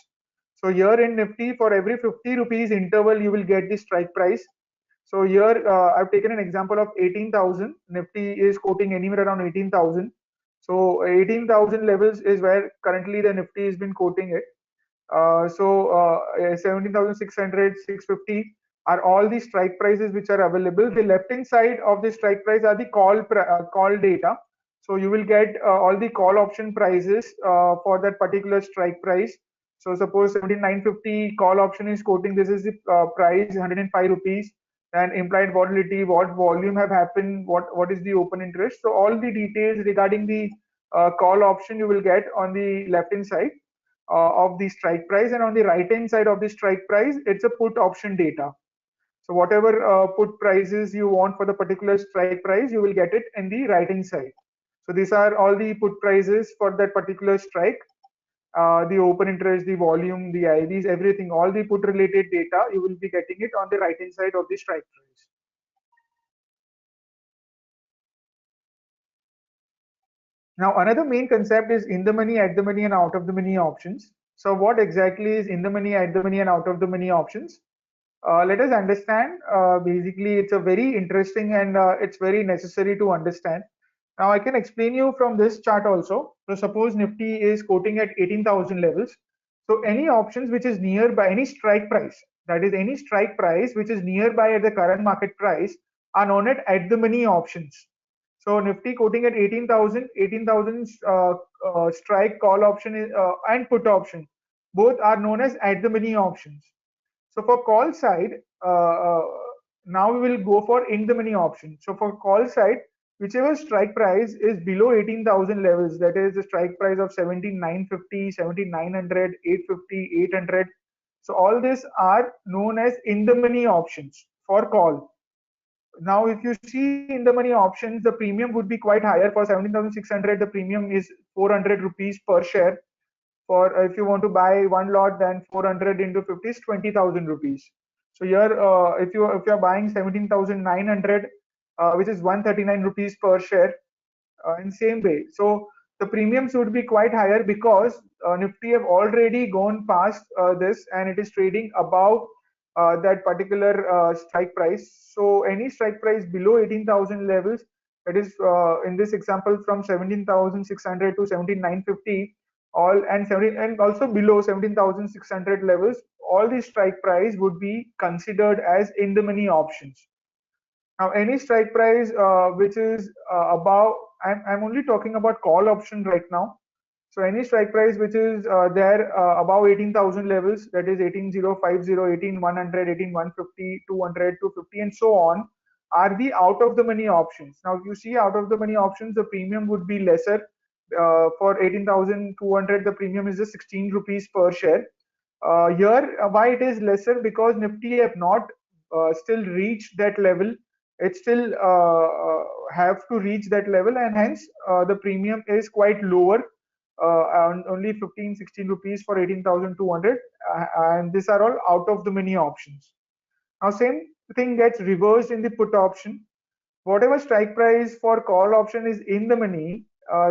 So here in Nifty, for every 50 rupees interval, you will get the strike price. So here I've taken an example of 18,000. Nifty is quoting anywhere around 18,000. So 18,000 levels is where currently the Nifty has been quoting it. 17,600, 650 are all the strike prices which are available. The left hand side of the strike price are the call data. So you will get all the call option prices for that particular strike price. So suppose 17,950 call option is quoting, this is the price 105 rupees, and implied volatility, what volume have happened, what is the open interest. So all the details regarding the call option you will get on the left hand side of the strike price, and on the right hand side of the strike price it's a put option data. So whatever put prices you want for the particular strike price, you will get it in the right hand side. So these are all the put prices for that particular strike, the open interest, the volume, the IVs, everything, all the put related data you will be getting it on the right hand side of the strike price. Now, another main concept is in the money, at the money, and out of the money options. So what exactly is in the money, at the money, and out of the money options? Let us understand. Basically, it's a very interesting and it's very necessary to understand. Now, I can explain you from this chart also. So suppose Nifty is quoting at 18,000 levels. So any options which is nearby, any strike price, that is any strike price which is nearby at the current market price, are known as at the money options. So Nifty quoting at 18,000, 18,000 strike call option and put option, both are known as at the money options. So for call side, now we will go for in the money option. So for call side, whichever strike price is below 18,000 levels, that is the strike price of 17,950, 17,900, 850, 800. So all these are known as in the money options for call. Now, if you see in the money options, the premium would be quite higher. For 17,600, the premium is 400 rupees per share. For if you want to buy one lot, then 400 into 50 is 20,000 rupees. So here, if you are buying 17,900, which is 139 rupees per share, in same way. So the premiums would be quite higher because Nifty have already gone past this and it is trading above that particular strike price. So any strike price below 18,000 levels, that is in this example from 17,600 to 17,950, all and 17 and also below 17,600 levels, all the strike price would be considered as in the money options. Now, any strike price which is above, I'm only talking about call option right now. So any strike price which is there above 18,000 levels, that is 18,050, 18,100, 18,150, 200, 250, and so on, are the out of the money options. Now, if you see out of the money options, the premium would be lesser. For 18,200, the premium is just 16 rupees per share. Here, why it is lesser? Because Nifty have not still reached that level. It still have to reach that level, and hence the premium is quite lower, only 15, 16 rupees for 18,200, and these are all out of the money options. Now, same thing gets reversed in the put option. Whatever strike price for call option is in the money,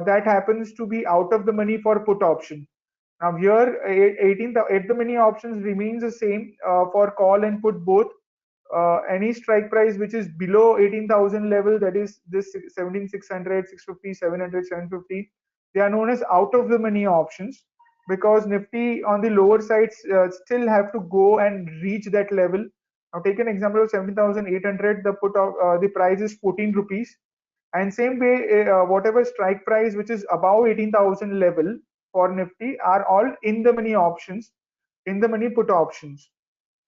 that happens to be out of the money for put option. Now here, 18 at the money options remains the same for call and put both. Any strike price which is below 18,000 level, that is this 17,600, 650, 700, 750, they are known as out of the money options, because Nifty on the lower sides still have to go and reach that level. Now take an example of 17,800, the price is 14 rupees, and same way whatever strike price which is above 18,000 level for Nifty are all in the money options, in the money put options.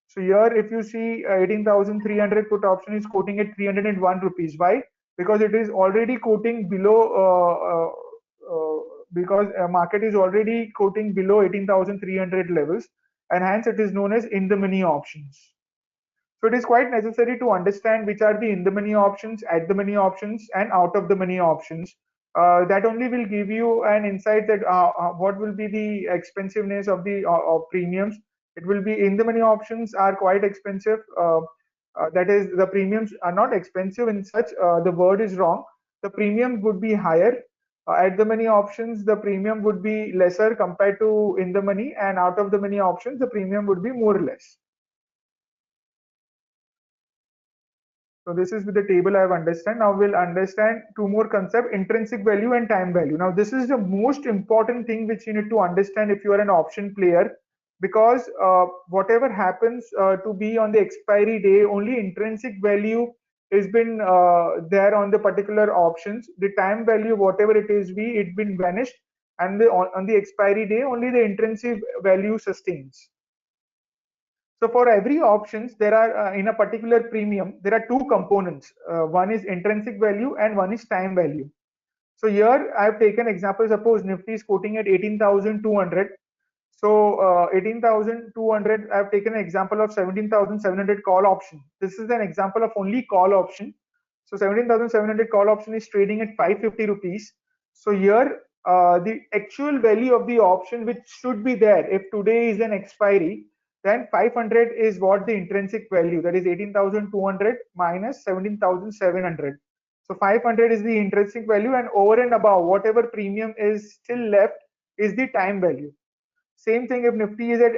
So here, if you see 18,300 put option is quoting at 301 rupees. Why? Because it is already quoting below, because market is already quoting below 18,300 levels, and hence it is known as in the money options. So it is quite necessary to understand which are the in the money options, at the money options, and out of the money options. That only will give you an insight that what will be the expensiveness of the of premiums. It will be in the money options are quite expensive. That is, the premiums are not expensive in such. The word is wrong. The premium would be higher. At the money options, the premium would be lesser compared to in the money, and out of the money options, the premium would be more or less. So this is with the table I have understand. Now we'll understand two more concepts: intrinsic value and time value. Now this is the most important thing which you need to understand if you are an option player, because whatever happens to be on the expiry day, only intrinsic value has been there on the particular options. The time value, whatever it is, it been vanished, and on the expiry day, only the intrinsic value sustains. So for every options, there are in a particular premium, there are two components. One is intrinsic value and one is time value. So here I have taken example. Suppose Nifty is quoting at 18,200. So 18,200. I have taken an example of 17,700 call option. This is an example of only call option. So 17,700 call option is trading at 550 rupees. So here the actual value of the option which should be there if today is an expiry, then 500 is what the intrinsic value, that is 18,200 minus 17,700. So 500 is the intrinsic value, and over and above whatever premium is still left is the time value. Same thing if Nifty is at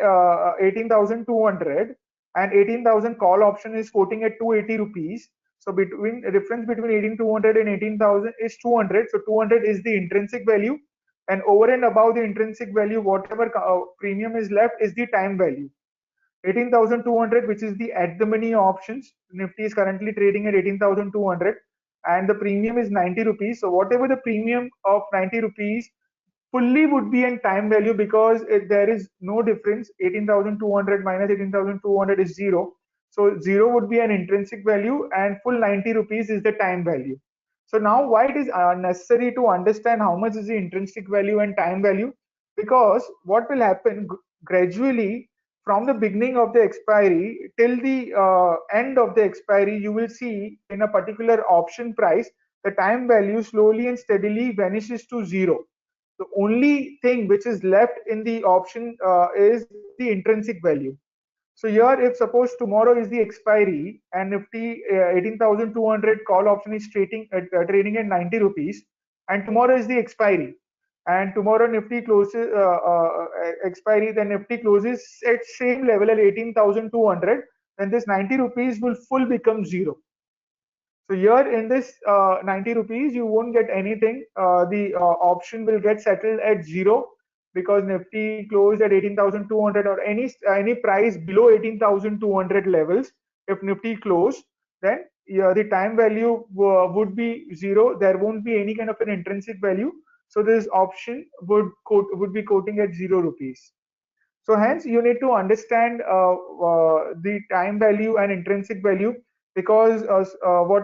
18,200 and 18,000 call option is quoting at 280 rupees. So between difference between 18,200 and 18,000 is 200. So 200 is the intrinsic value, and over and above the intrinsic value, whatever premium is left is the time value. 18,200, which is the at the money options. Nifty is currently trading at 18,200 and the premium is 90 rupees. So whatever the premium of 90 rupees fully would be in time value, because there is no difference. 18,200 minus 18,200 is zero. So zero would be an intrinsic value and full 90 rupees is the time value. So now why it is necessary to understand how much is the intrinsic value and time value? Because what will happen gradually from the beginning of the expiry till the end of the expiry, you will see in a particular option price, the time value slowly and steadily vanishes to zero. The only thing which is left in the option is the intrinsic value. So here, if suppose tomorrow is the expiry and Nifty 18,200 call option is trading at 90 rupees, and tomorrow is the expiry, and tomorrow Nifty closes expiry, then Nifty closes at same level at 18,200, then this 90 rupees will full become zero. So here in this 90 rupees, you won't get anything. The option will get settled at zero because Nifty closed at 18,200 or any price below 18,200 levels. If Nifty closed, then yeah, the time value would be zero. There won't be any kind of an intrinsic value. So this option would be quoting at 0 rupees. So hence you need to understand the time value and intrinsic value, because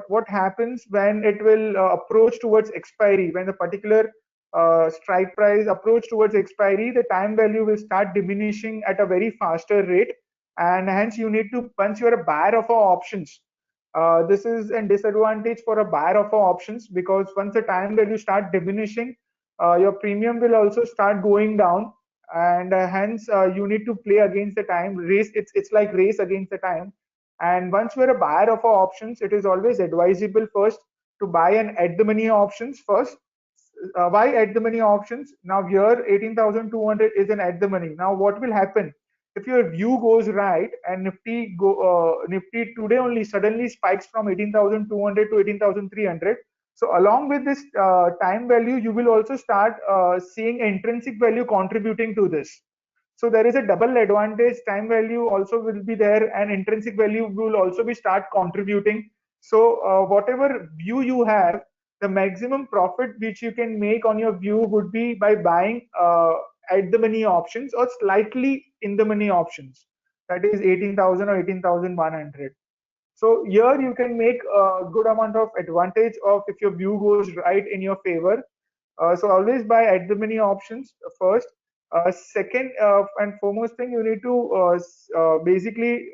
what happens when it will approach towards expiry, when the particular strike price approach towards expiry, the time value will start diminishing at a very faster rate, and hence you need to, once you are a buyer of our options, this is a disadvantage for a buyer of our options, because once the time value start diminishing, your premium will also start going down, and hence you need to play against the time race. It's like race against the time. And once you're a buyer of our options, it is always advisable first to buy an at the money options first. Why at the money options? Now here 18,200 is an at the money. Now what will happen if your view goes right and Nifty today only suddenly spikes from 18,200 to 18,300? So along with this time value, you will also start seeing intrinsic value contributing to this. So there is a double advantage. Time value also will be there, and intrinsic value will also be start contributing. So whatever view you have, the maximum profit which you can make on your view would be by buying at the money options or slightly in the money options. That is 18,000 or 18,100. So here you can make a good amount of advantage of if your view goes right in your favor. So always buy at the money options first. Second and foremost thing, you need to basically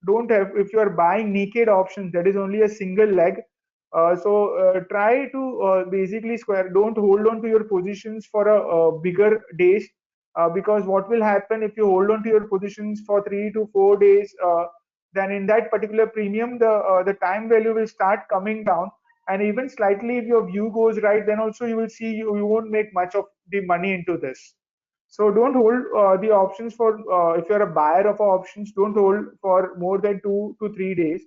don't have, if you are buying naked options, that is only a single leg. So try to basically don't hold on to your positions for a bigger days, because what will happen if you hold on to your positions for 3 to 4 days, then in that particular premium, the time value will start coming down, and even slightly if your view goes right, then also you will see you won't make much of the money into this. So don't hold the options for, if you're a buyer of options, don't hold for more than 2 to 3 days.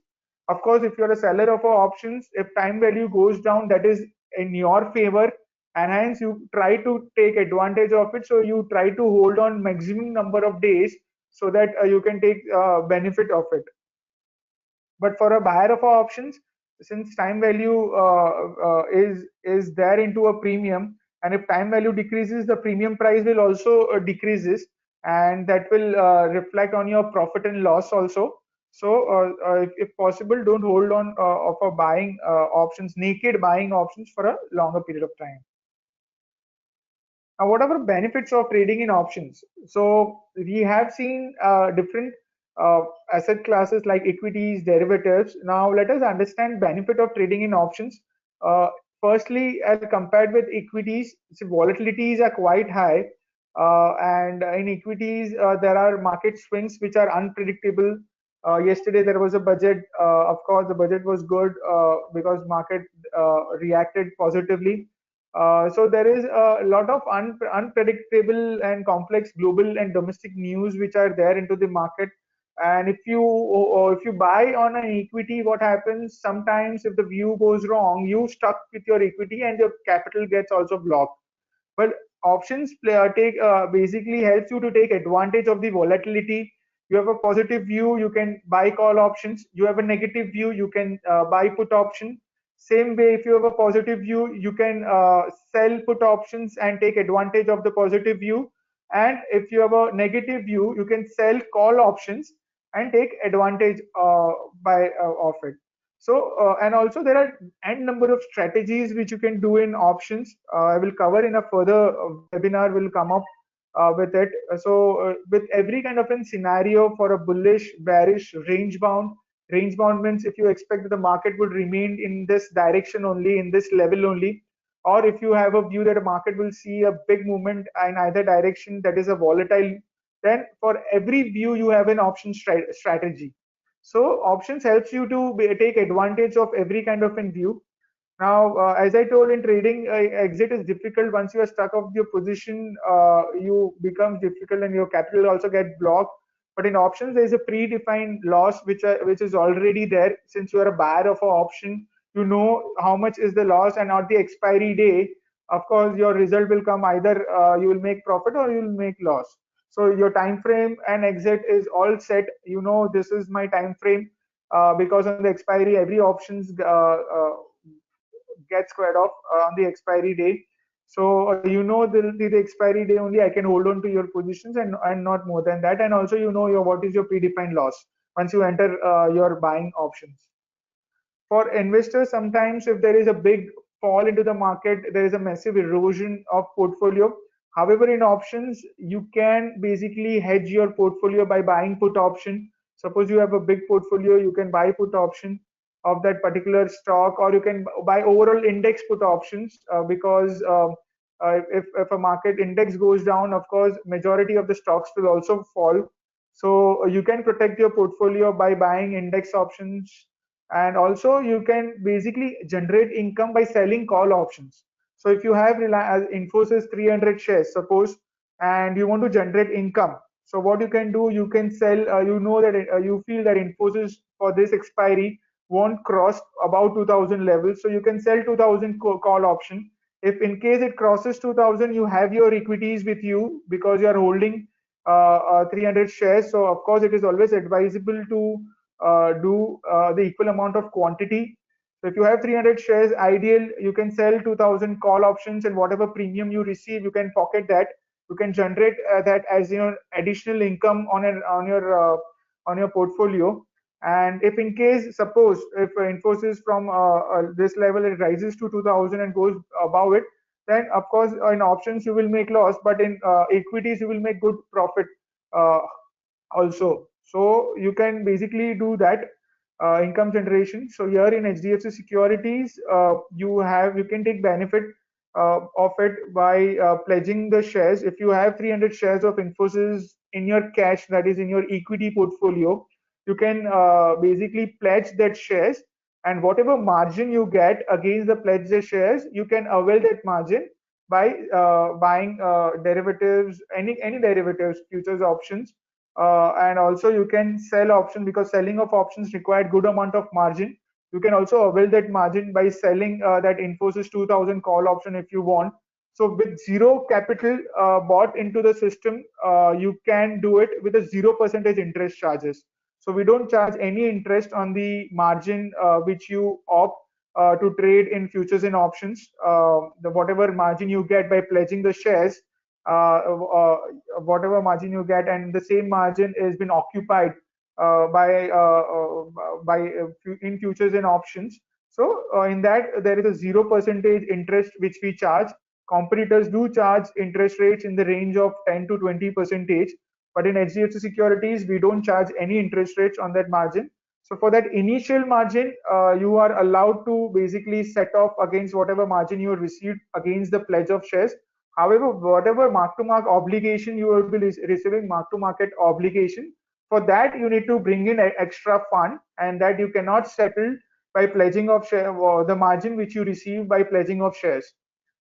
Of course, if you're a seller of options, if time value goes down, that is in your favor, and hence you try to take advantage of it. So you try to hold on maximum number of days so that you can take benefit of it. But for a buyer of options, since time value is there into a premium, and if time value decreases, the premium price will also decreases, and that will reflect on your profit and loss also. So if possible, don't hold on for buying options, naked buying options for a longer period of time. Now, what are the benefits of trading in options? So we have seen different uh, asset classes like equities, derivatives. Now let us understand benefit of trading in options. Firstly, as compared with equities, so volatilities are quite high, and in equities there are market swings which are unpredictable. Yesterday there was a budget. Of course, the budget was good because market reacted positively. So there is a lot of unpredictable and complex global and domestic news which are there into the market. And if you buy on an equity, what happens sometimes, if the view goes wrong, you stuck with your equity and your capital gets also blocked. But options take basically helps you to take advantage of the volatility. You have a positive view, you can buy call options. You have a negative view, you can buy put option. Same way, if you have a positive view, you can sell put options and take advantage of the positive view. And if you have a negative view, you can sell call options and take advantage of it. So and also there are n number of strategies which you can do in options. I will cover in a further webinar, will come up with it. So with every kind of a scenario for a bullish, bearish, range bound means if you expect that the market would remain in this direction only, in this level only, or if you have a view that a market will see a big movement in either direction, that is a volatile then for every view you have an option strategy. So options helps you to take advantage of every kind of in view. Now, as I told, in trading, exit is difficult. Once you are stuck off your position, you become difficult and your capital also get blocked. But in options, there is a predefined loss which is already there. Since you are a buyer of an option, you know how much is the loss, and at the expiry day, of course, your result will come either you will make profit or you will make loss. So your time frame and exit is all set. You know this is my time frame because on the expiry, every options get squared off on the expiry day. So you know the expiry day only I can hold on to your positions and not more than that. And also you know your what is your predefined loss once you enter your buying options. For investors, sometimes if there is a big fall into the market, there is a massive erosion of portfolio. However, in options, you can basically hedge your portfolio by buying put option. Suppose you have a big portfolio, you can buy put option of that particular stock, or you can buy overall index put options because if a market index goes down, of course, majority of the stocks will also fall. So you can protect your portfolio by buying index options, and also you can basically generate income by selling call options. So if you have Infosys 300 shares, suppose, and you want to generate income, so what you can do, you can sell. You know that you feel that Infosys for this expiry won't cross about 2000 levels, so you can sell 2000 call option. If in case it crosses 2000, you have your equities with you because you are holding 300 shares. So of course, it is always advisable to do the equal amount of quantity. So if you have 300 shares, ideal, you can sell 2000 call options, and whatever premium you receive, you can pocket that. You can generate that as additional income on your portfolio. And if in case, suppose if Infosys from this level it rises to 2000 and goes above it, then of course in options you will make loss, but in equities you will make good profit uh, also. So you can basically do that income generation. So here in HDFC Securities, you can take benefit of it by pledging the shares. If you have 300 shares of Infosys in your cash, that is in your equity portfolio, you can basically pledge that shares, and whatever margin you get against the pledged shares, you can avail that margin by buying derivatives, any derivatives, futures, options, and also you can sell options because selling of options required good amount of margin. You can also avail that margin by selling that Infosys 2000 call option if you want. So with zero capital bought into the system, you can do it with a 0% interest charges. So we don't charge any interest on the margin which you opt to trade in futures and options. The whatever margin you get by pledging the shares, uh, uh, whatever margin you get, and the same margin has been occupied in futures and options. So in that there is a 0% interest which we charge. Competitors do charge interest rates in the range of 10 to 20%, but in HDFC Securities we don't charge any interest rates on that margin. So for that initial margin, you are allowed to basically set off against whatever margin you received against the pledge of shares. However, whatever mark-to-market obligation you will be receiving, mark-to-market obligation, for that you need to bring in extra fund, and that you cannot settle by pledging of share or the margin which you receive by pledging of shares.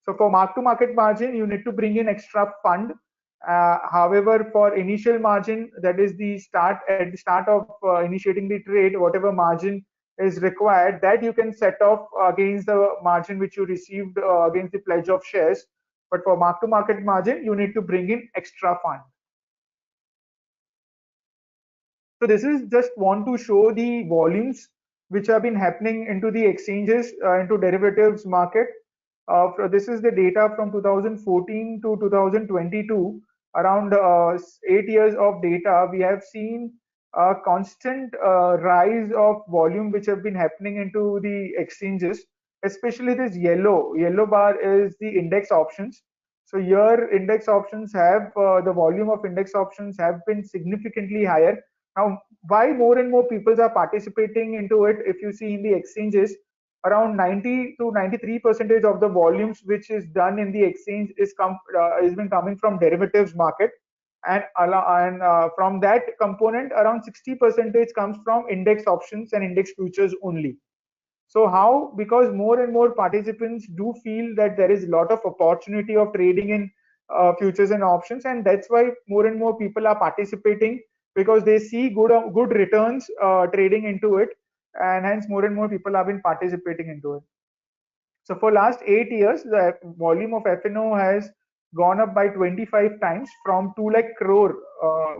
So for mark-to-market margin, you need to bring in extra fund. However, for initial margin, that is the start at the start of initiating the trade, whatever margin is required, that you can set off against the margin which you received against the pledge of shares. But for mark-to-market margin, you need to bring in extra fund. So this is just want to show the volumes which have been happening into the exchanges, into derivatives market. This is the data from 2014 to 2022, around 8 years of data. We have seen a constant rise of volume which have been happening into the exchanges, especially this yellow bar is the index options. So here index options have the volume of index options have been significantly higher. Now, why more and more people are participating into it? If you see in the exchanges, around 90 to 93% of the volumes which is done in the exchange is been coming from derivatives market, and from that component, around 60% comes from index options and index futures only. So how? Because more and more participants do feel that there is a lot of opportunity of trading in futures and options, and that's why more and more people are participating, because they see good returns trading into it, and hence more and more people have been participating into it. So for last 8 years, the volume of FNO has gone up by 25 times from 2 lakh crore,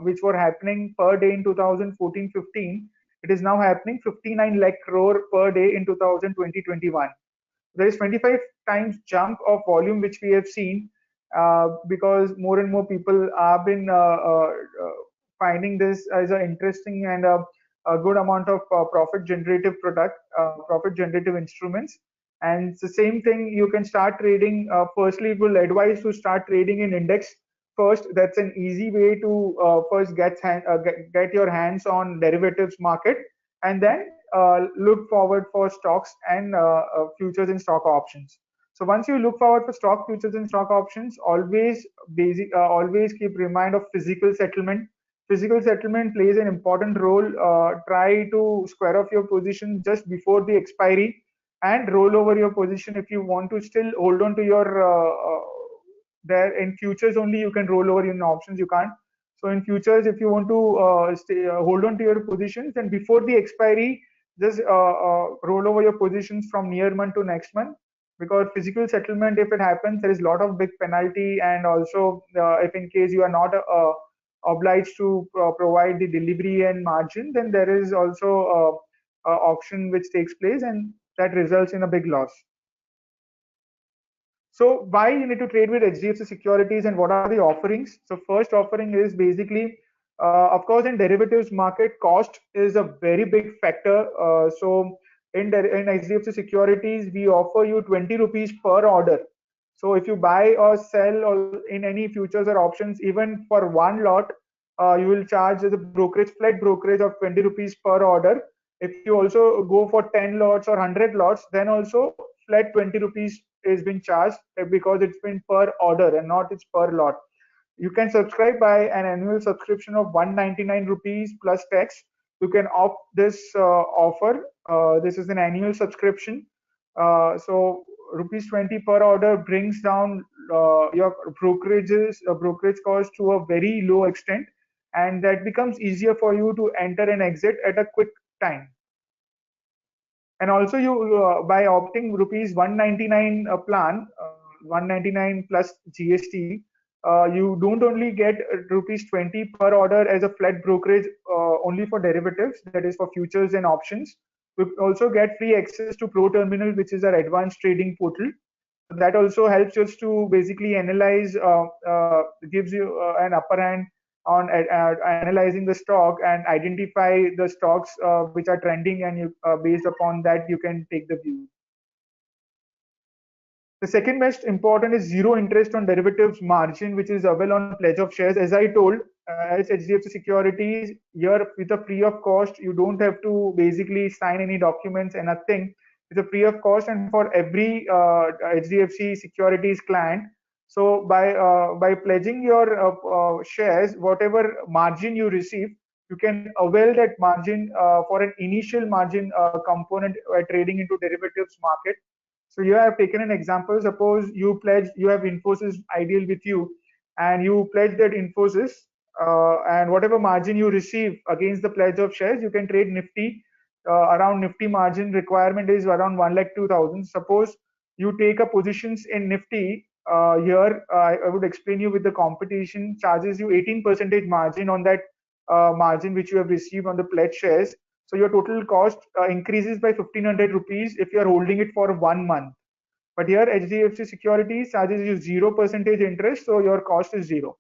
which were happening per day in 2014-15. It is now happening 59 lakh crore per day in 2020-21. There is 25 times jump of volume which we have seen, because more and more people have been finding this as an interesting and a good amount of profit generative profit generative instruments. And it's the same thing, you can start trading. Firstly, it will advise to start trading in index first. That's an easy way to first get your hands on derivatives market, and then look forward for stocks and futures and stock options. So once you look forward for stock futures and stock options, always keep remind of physical settlement. Physical settlement plays an important role. Try to square off your position just before the expiry, and roll over your position if you want to still hold on to your there. In futures only you can roll over, in options you can't. So in futures, if you want to hold on to your positions, then before the expiry, just roll over your positions from near month to next month, because physical settlement, if it happens, there is a lot of big penalty, and also if in case you are not obliged to provide the delivery and margin, then there is also auction which takes place, and that results in a big loss. So why you need to trade with HDFC Securities, and what are the offerings? So first offering is basically, of course, in derivatives market, cost is a very big factor. So in HDFC Securities, we offer you 20 rupees per order. So if you buy or sell or in any futures or options, even for one lot, you will charge as a flat brokerage of 20 rupees per order. If you also go for 10 lots or 100 lots, then also flat 20 rupees is being charged, because it's been per order and not it's per lot. You can subscribe by an annual subscription of 199 rupees plus tax. You can opt this offer. This is an annual subscription. So rupees 20 per order brings down your brokerage cost to a very low extent, and that becomes easier for you to enter and exit at a quick time. And also, you by opting rupees 199 plan, 199 plus GST, you don't only get rupees 20 per order as a flat brokerage only for derivatives, that is for futures and options. You also get free access to Pro Terminal, which is our advanced trading portal. That also helps us to basically analyze, gives you an upper hand on analyzing the stock and identify the stocks which are trending, and you, based upon that, you can take the view. The second most important is zero interest on derivatives margin, which is available on pledge of shares. As I told, as HDFC Securities, here with a free of cost, you don't have to basically sign any documents and nothing. It's a free of cost, and for every HDFC Securities client. So by pledging your shares, whatever margin you receive, you can avail that margin for an initial margin component trading into derivatives market. So you have taken an example. Suppose you have Infosys Ideal with you, and you pledge that Infosys, and whatever margin you receive against the pledge of shares, you can trade Nifty. Around Nifty margin requirement is around 1,02,000. Suppose you take a positions in Nifty. Here I would explain you with the competition charges you 18% margin on that margin which you have received on the pledge shares. So your total cost increases by 1,500 rupees if you are holding it for 1 month. But here HDFC Securities charges you 0% interest, so your cost is zero.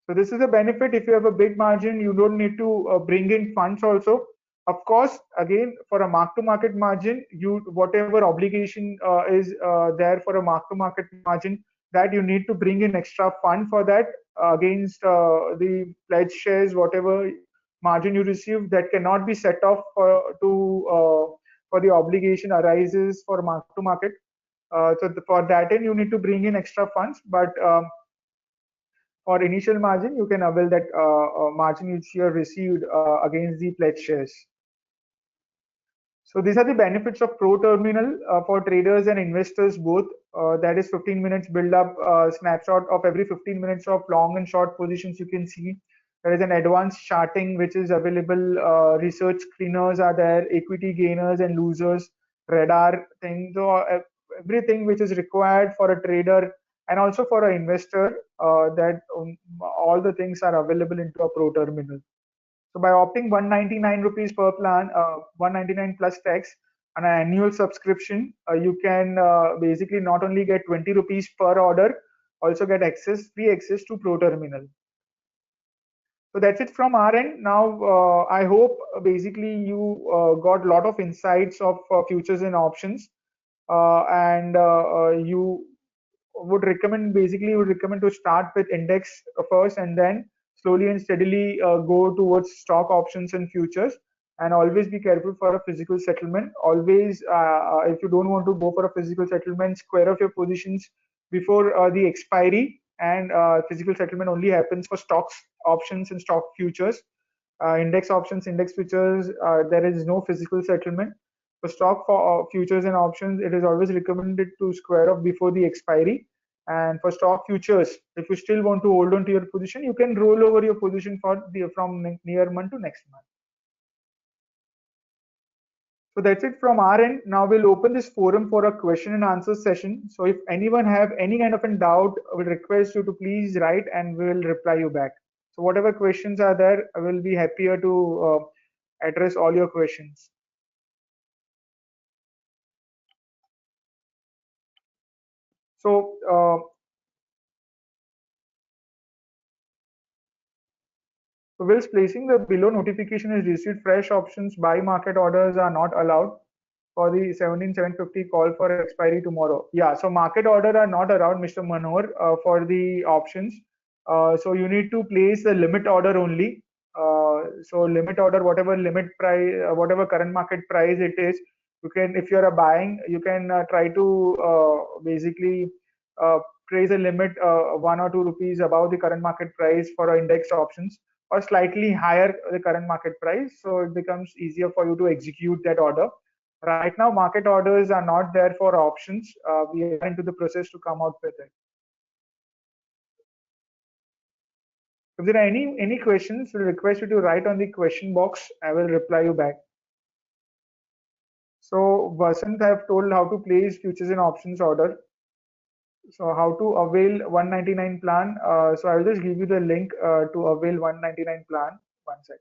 So this is a benefit. If you have a big margin, you don't need to bring in funds also. Of course, again, for a mark-to-market margin, whatever obligation is there for a mark-to-market margin, that you need to bring in extra fund for that against the pledge shares, whatever margin you receive, that cannot be set off for the obligation arises for mark-to-market. So for that end, you need to bring in extra funds. But for initial margin, you can avail that margin which you have received against the pledged shares. So these are the benefits of Pro Terminal for traders and investors both. That is 15 minutes build up snapshot of every 15 minutes of long and short positions you can see. There is an advanced charting which is available. Research screeners are there, equity gainers and losers, radar thing. So everything which is required for a trader and also for an investor, that all the things are available into a Pro Terminal. So by opting 199 rupees per plan, 199 plus tax, on an annual subscription, you can basically not only get 20 rupees per order, also get free access to Pro Terminal. So that's it from our end. Now, I hope basically you got a lot of insights of futures and options, and you would recommend to start with index first, and then slowly and steadily go towards stock options and futures, and always be careful for a physical settlement. Always, if you don't want to go for a physical settlement, square off your positions before the expiry, and physical settlement only happens for stocks options and stock futures. Index options, index futures, there is no physical settlement. For stock futures and options, it is always recommended to square off before the expiry. And for stock futures, if you still want to hold on to your position, you can roll over your position from near month to next month. So that's it from our end. Now we'll open this forum for a question and answer session. So if anyone have any kind of a doubt, I will request you to please write and we will reply you back. So whatever questions are there, I will be happier to address all your questions. So whilst placing the below notification is received, fresh options buy market orders are not allowed for the 17750 call for expiry tomorrow. Yeah, so market order are not allowed, Mr. Manohar, for the options. So you need to place a limit order only. So limit order, whatever limit price, whatever current market price it is, you can, if you're a buying, you can try to basically uh, place a limit 1 or 2 rupees above the current market price for index options, or slightly higher the current market price, so it becomes easier for you to execute that order. Right now, market orders are not there for options. We are into the process to come out with it. If there are any questions, we'll request you to write on the question box. I will reply you back. So Vasant have told how to place futures and options order. So how to avail 199 plan. So I will just give you the link to avail 199 plan. One sec.